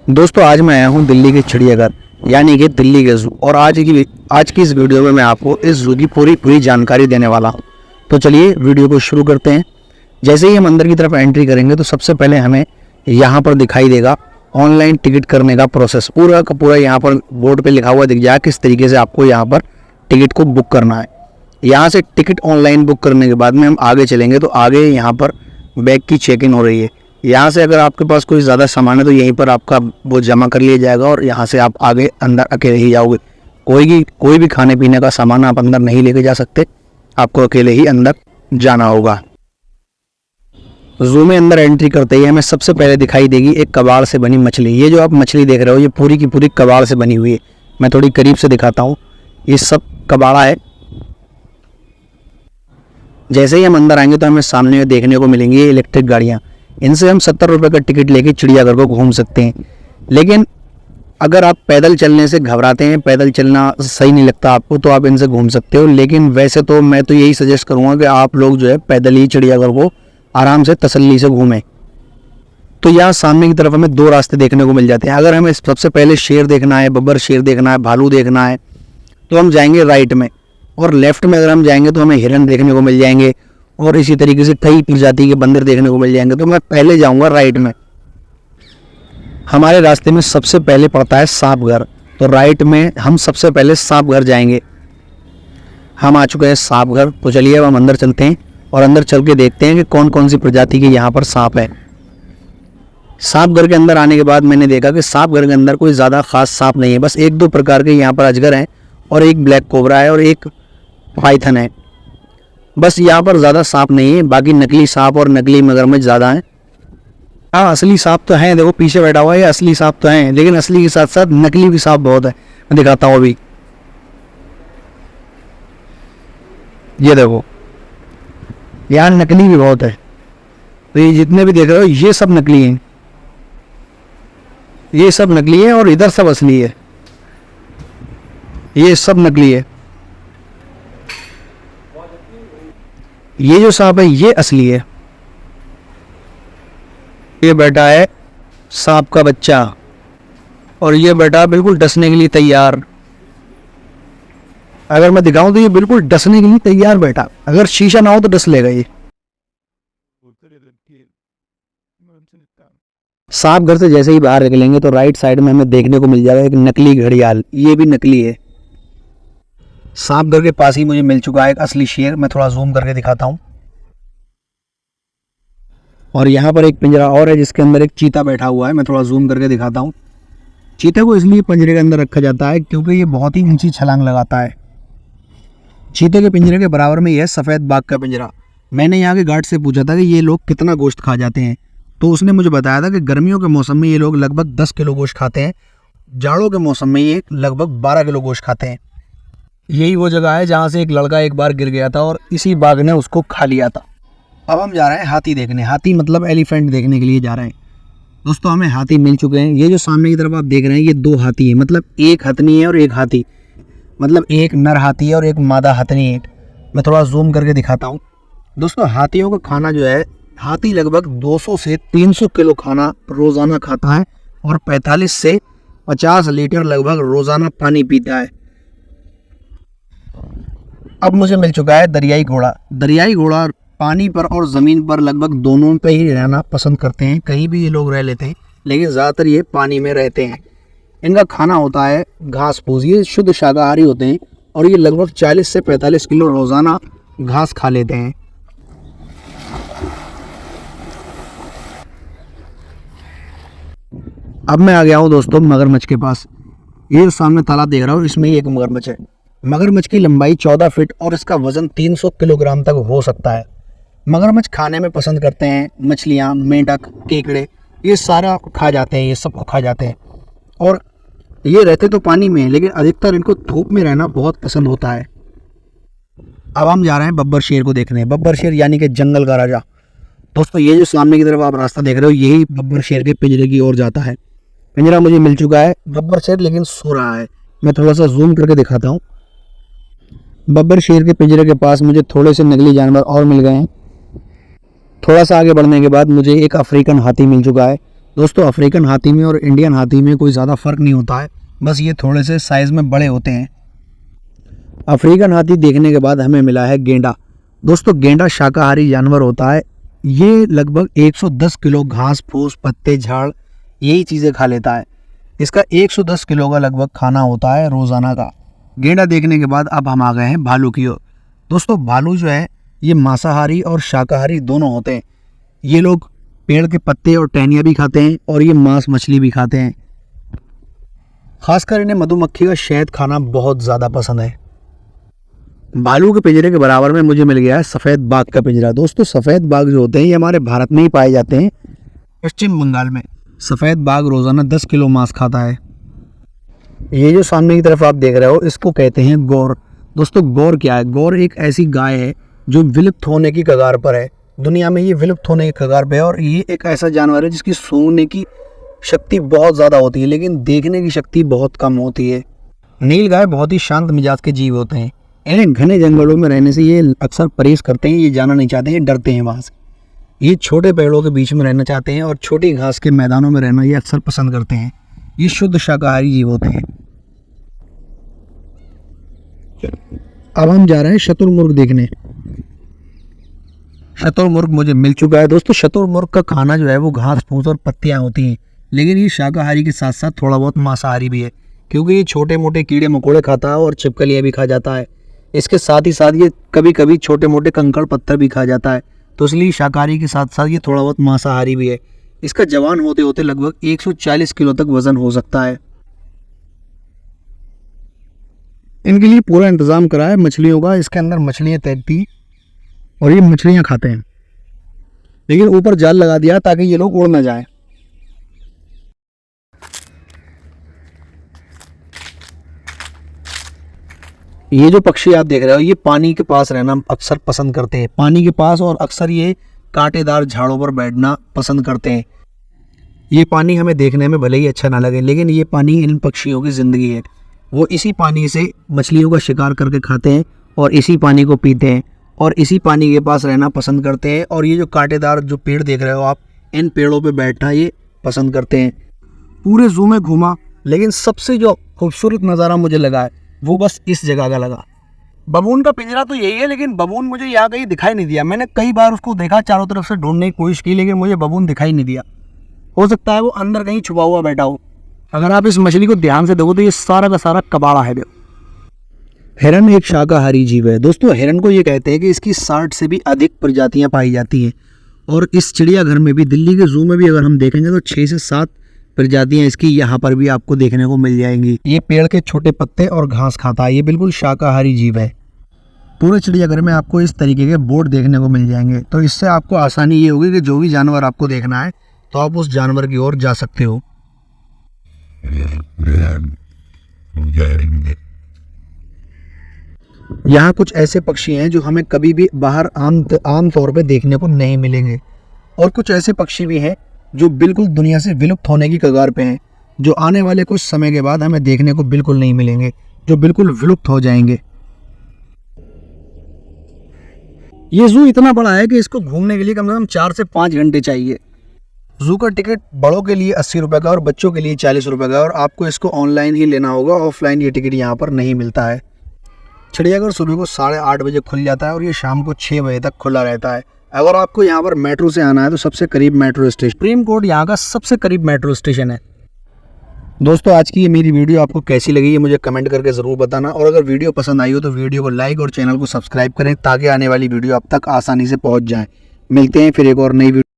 दोस्तों आज मैं आया हूँ दिल्ली के चिड़ियाघर यानी कि दिल्ली के जू। और आज की इस वीडियो में मैं आपको इस जू की पूरी जानकारी देने वाला हूँ। तो चलिए वीडियो को शुरू करते हैं। जैसे ही हम अंदर की तरफ एंट्री करेंगे तो सबसे पहले हमें यहाँ पर दिखाई देगा ऑनलाइन टिकट करने का प्रोसेस। पूरा का पूरा यहाँ पर बोर्ड पे लिखा हुआ दिख जाए किस तरीके से आपको यहाँ पर टिकट को बुक करना है। यहाँ से टिकट ऑनलाइन बुक करने के बाद में हम आगे चलेंगे तो आगे यहाँ पर बैग की चेक इन हो रही है। यहाँ से अगर आपके पास कोई ज़्यादा सामान है तो यहीं पर आपका वो जमा कर लिया जाएगा और यहाँ से आप आगे अंदर अकेले ही जाओगे। कोई भी खाने पीने का सामान आप अंदर नहीं लेके जा सकते, आपको अकेले ही अंदर जाना होगा। जू में अंदर एंट्री करते ही हमें सबसे पहले दिखाई देगी एक कबाड़ से बनी मछली। ये जो आप मछली देख रहे हो ये पूरी की पूरी कबाड़ से बनी हुई है। मैं थोड़ी करीब से दिखाता हूँ। ये सब कबाड़ा है। जैसे ही हम अंदर आएंगे तो हमें सामने देखने को मिलेंगी ये इलेक्ट्रिक गाड़ियाँ। इनसे हम 70 रुपये का टिकट लेके चिड़ियाघर को घूम सकते हैं। लेकिन अगर आप पैदल चलने से घबराते हैं, पैदल चलना सही नहीं लगता आपको, तो आप इनसे घूम सकते हो। लेकिन वैसे तो मैं तो यही सजेस्ट करूँगा कि आप लोग जो है पैदल ही चिड़ियाघर को आराम से तसल्ली से घूमें। तो यहाँ सामने की तरफ हमें 2 रास्ते देखने को मिल जाते हैं। अगर हमें सबसे पहले शेर देखना है, बब्बर शेर देखना है, भालू देखना है तो हम जाएंगे राइट में, और लेफ्ट में अगर हम जाएंगे तो हमें हिरन देखने को मिल जाएंगे और इसी तरीके से कई प्रजाति के बंदर देखने को मिल जाएंगे। तो मैं पहले जाऊंगा राइट में। हमारे रास्ते में सबसे पहले पड़ता है सांप घर, तो राइट में हम सबसे पहले सांप घर जाएंगे। हम आ चुके हैं सांप घर। तो चलिए अब हम अंदर चलते हैं और अंदर चल के देखते हैं कि कौन कौन सी प्रजाति के यहाँ पर सांप है। सांप घर के अंदर आने के बाद मैंने देखा कि सांप घर के अंदर कोई ज़्यादा खास सांप नहीं है। बस 1-2 प्रकार के यहाँ पर अजगर हैं और एक ब्लैक कोबरा है और एक पाइथन है। बस यहाँ पर ज़्यादा सांप नहीं है, बाकी नकली सांप और नकली मगरमच्छ ज़्यादा हैं। हाँ, असली सांप तो हैं, देखो पीछे बैठा हुआ है, असली सांप तो हैं, लेकिन असली के साथ साथ नकली भी सांप बहुत है। मैं दिखाता हूँ अभी। ये देखो यहाँ नकली भी बहुत है। तो ये जितने भी देख रहे हो ये सब नकली हैं, ये सब नकली है और इधर सब असली है। ये सब नकली है। ये जो सांप है ये असली है। ये बैठा है सांप का बच्चा और ये बैठा बिल्कुल डसने के लिए तैयार। अगर मैं दिखाऊं तो ये बिल्कुल डसने के लिए तैयार बैठा। अगर शीशा ना हो तो डस लेगा ये। सांप घर से जैसे ही बाहर निकलेंगे तो राइट साइड में हमें देखने को मिल जाएगा एक नकली घड़ियाल। ये भी नकली है। सांप घर के पास ही मुझे मिल चुका है एक असली शेर। मैं थोड़ा जूम करके दिखाता हूँ। और यहाँ पर एक पिंजरा और है जिसके अंदर एक चीता बैठा हुआ है। मैं थोड़ा जूम करके दिखाता हूँ। चीते को इसलिए पिंजरे के अंदर रखा जाता है क्योंकि ये बहुत ही ऊंची छलांग लगाता है। चीते के पिंजरे के बराबर में यह सफ़ेद बाघ का पिंजरा। मैंने यहाँ के गार्ड से पूछा था कि ये लोग कितना गोश्त खा जाते हैं, तो उसने मुझे बताया था कि गर्मियों के मौसम में ये लोग लगभग 10 किलो गोश्त खाते हैं, जाड़ों के मौसम में ये लगभग 12 किलो गोश्त खाते हैं। यही वो जगह है जहाँ से एक लड़का एक बार गिर गया था और इसी बाघ ने उसको खा लिया था। अब हम जा रहे हैं हाथी देखने। हाथी मतलब एलिफेंट देखने के लिए जा रहे हैं। दोस्तों हमें हाथी मिल चुके हैं। ये जो सामने की तरफ आप देख रहे हैं ये 2 हाथी है, मतलब एक हथनी है और एक हाथी, मतलब एक नर हाथी है और एक मादा हथनी है। मैं थोड़ा जूम करके दिखाता हूँ। दोस्तों हाथियों का खाना जो है, हाथी लगभग 200 से 300 किलो खाना रोज़ाना खाता है और 45 से 50 लीटर लगभग रोज़ाना पानी पीता है। अब मुझे मिल चुका है दरियाई घोड़ा। दरियाई घोड़ा पानी पर और ज़मीन पर लगभग दोनों पे ही रहना पसंद करते हैं। कहीं भी ये लोग रह लेते हैं, लेकिन ज़्यादातर ये पानी में रहते हैं। इनका खाना होता है घास फूस। ये शुद्ध शाकाहारी होते हैं और ये लगभग 40 से 45 किलो रोज़ाना घास खा लेते हैं। अब मैं आ गया हूँ दोस्तों मगरमच्छ के पास। ये सामने तालाब देख रहा हूँ, इसमें ही एक मगरमच्छ है। मगरमच्छ की लंबाई 14 फीट और इसका वजन 300 किलोग्राम तक हो सकता है। मगरमच्छ खाने में पसंद करते हैं मछलियाँ, मेंढक, केकड़े, ये सारा खा जाते हैं, ये सब खा जाते हैं। और ये रहते तो पानी में, लेकिन अधिकतर इनको धूप में रहना बहुत पसंद होता है। अब हम जा रहे हैं बब्बर शेर को देखने। बब्बर शेर यानी कि जंगल का राजा। दोस्तों ये जो सामने की तरफ आप रास्ता देख रहे हो यही बब्बर शेर के पिंजरे की ओर जाता है। पिंजरा मुझे मिल चुका है। बब्बर शेर लेकिन सो रहा है। मैं थोड़ा सा जूम करके दिखाता हूँ। बब्बर शेर के पिंजरे के पास मुझे थोड़े से नकली जानवर और मिल गए हैं। थोड़ा सा आगे बढ़ने के बाद मुझे एक अफ्रीकन हाथी मिल चुका है। दोस्तों अफ्रीकन हाथी में और इंडियन हाथी में कोई ज़्यादा फ़र्क नहीं होता है, बस ये थोड़े से साइज़ में बड़े होते हैं। अफ्रीकन हाथी देखने के बाद हमें मिला है गेंडा। दोस्तों गेंडा शाकाहारी जानवर होता है। ये लगभग 110 किलो घास फूस पत्ते झाड़ यही चीज़ें खा लेता है। इसका 110 किलो का लगभग खाना होता है रोज़ाना का। गेंडा देखने के बाद अब हम आ गए हैं भालू की ओर। दोस्तों भालू जो है ये मांसाहारी और शाकाहारी दोनों होते हैं। ये लोग पेड़ के पत्ते और टहनियाँ भी खाते हैं और ये मांस मछली भी खाते हैं। खासकर इन्हें मधुमक्खी का शहद खाना बहुत ज़्यादा पसंद है। भालू के पिंजरे के बराबर में मुझे मिल गया है सफ़ेद बाघ का पिंजरा। दोस्तों सफ़ेद बाघ जो होते हैं ये हमारे भारत में ही पाए जाते हैं, पश्चिम बंगाल में। सफ़ेद बाघ रोज़ाना 10 किलो मांस खाता है। ये जो सामने की तरफ आप देख रहे हो इसको कहते हैं गौर। दोस्तों गौर क्या है? गौर एक ऐसी गाय है जो विलुप्त होने की कगार पर है। दुनिया में ये विलुप्त होने की कगार पर है और ये एक ऐसा जानवर है जिसकी सूंघने की शक्ति बहुत ज़्यादा होती है लेकिन देखने की शक्ति बहुत कम होती है। नील गाय बहुत ही शांत मिजाज के जीव होते हैं। इन्हें घने जंगलों में रहने से ये अक्सर परहेज करते हैं, ये जाना नहीं चाहते, ये डरते हैं वहाँ से। ये छोटे पेड़ों के बीच में रहना चाहते हैं और छोटी घास के मैदानों में रहना ये अक्सर पसंद करते हैं। ये शुद्ध शाकाहारी जीव होते हैं। अब हम जा रहे हैं शतुरमुर्ग देखने। शतुरमुर्ग मुझे मिल चुका है। दोस्तों शतुरमुर्ग का खाना जो है वो घास फूस और पत्तियाँ होती हैं, लेकिन ये शाकाहारी के साथ साथ थोड़ा बहुत मांसाहारी भी है, क्योंकि ये छोटे मोटे कीड़े मकोड़े खाता है और छिपकलियाँ भी खा जाता है। इसके साथ ही साथ ये कभी कभी छोटे मोटे कंकड़ पत्थर भी खा जाता है, तो इसलिए शाकाहारी के साथ साथ ये थोड़ा बहुत मांसाहारी भी है। इसका जवान होते होते लगभग 140 किलो तक वजन हो सकता है। इनके लिए पूरा इंतज़ाम करा है मछलियों का। इसके अंदर मछलियाँ तैरती और ये मछलियाँ खाते हैं, लेकिन ऊपर जाल लगा दिया ताकि ये लोग उड़ ना जाए। ये जो पक्षी आप देख रहे हो ये पानी के पास रहना अक्सर पसंद करते हैं, पानी के पास, और अक्सर ये कांटेदार झाड़ों पर बैठना पसंद करते हैं। ये पानी हमें देखने में भले ही अच्छा ना लगे, लेकिन ये पानी इन पक्षियों की ज़िंदगी है। वो इसी पानी से मछलियों का शिकार करके खाते हैं और इसी पानी को पीते हैं और इसी पानी के पास रहना पसंद करते हैं। और ये जो कांटेदार जो पेड़ देख रहे हो आप, इन पेड़ों पे बैठना ये पसंद करते हैं। पूरे ज़ू में घूमा, लेकिन सबसे जो खूबसूरत नज़ारा मुझे लगा है वो बस इस जगह का लगा। बबून का पिंजरा तो यही है, लेकिन बबून मुझे यहाँ कहीं दिखाई नहीं दिया। मैंने कई बार उसको देखा, चारों तरफ से ढूंढने की कोशिश की, लेकिन मुझे बबून दिखाई नहीं दिया। हो सकता है वो अंदर कहीं छुपा हुआ बैठा हो। अगर आप इस मछली को ध्यान से देखो तो ये सारा का सारा कबाड़ा है। हिरन एक शाकाहारी जीव है। दोस्तों हिरन को ये कहते हैं कि इसकी 60 से भी अधिक प्रजातियाँ पाई जाती हैं, और इस चिड़ियाघर में भी, दिल्ली के जू में भी अगर हम देखेंगे तो 6 से 7 प्रजातियाँ इसकी यहाँ पर भी आपको देखने को मिल जाएंगी। ये पेड़ के छोटे पत्ते और घास खाता है। ये बिल्कुल शाकाहारी जीव है। पूरे चिड़ियाघर में आपको इस तरीके के बोर्ड देखने को मिल जाएंगे, तो इससे आपको आसानी ये होगी कि जो भी जानवर आपको देखना है तो आप उस जानवर की ओर जा सकते हो। यहाँ कुछ ऐसे पक्षी हैं जो हमें कभी भी बाहर आम तौर पे देखने को नहीं मिलेंगे, और कुछ ऐसे पक्षी भी हैं जो बिल्कुल दुनिया से विलुप्त होने की कगार पे हैं, जो आने वाले कुछ समय के बाद हमें देखने को बिल्कुल नहीं मिलेंगे, जो बिल्कुल विलुप्त हो जाएंगे। ये जू इतना बड़ा है कि इसको घूमने के लिए कम से कम 4 से 5 घंटे चाहिए। जू का टिकट बड़ों के लिए 80 रुपये का और बच्चों के लिए 40 रुपये का, और आपको इसको ऑनलाइन ही लेना होगा, ऑफलाइन ये टिकट यहाँ पर नहीं मिलता है। चिड़ियाघर सुबह को 8:30 बजे खुल जाता है और ये शाम को 6 बजे तक खुला रहता है। अगर आपको यहाँ पर मेट्रो से आना है तो सबसे करीब मेट्रो स्टेशन सुप्रीम कोर्ट यहाँ का सबसे करीब मेट्रो स्टेशन है। दोस्तों आज की ये मेरी वीडियो आपको कैसी लगी ये मुझे कमेंट करके ज़रूर बताना, और अगर वीडियो पसंद आई हो तो वीडियो को लाइक और चैनल को सब्सक्राइब करें ताकि आने वाली वीडियो आप तक आसानी से पहुँच जाए। मिलते हैं फिर एक और नई वीडियो।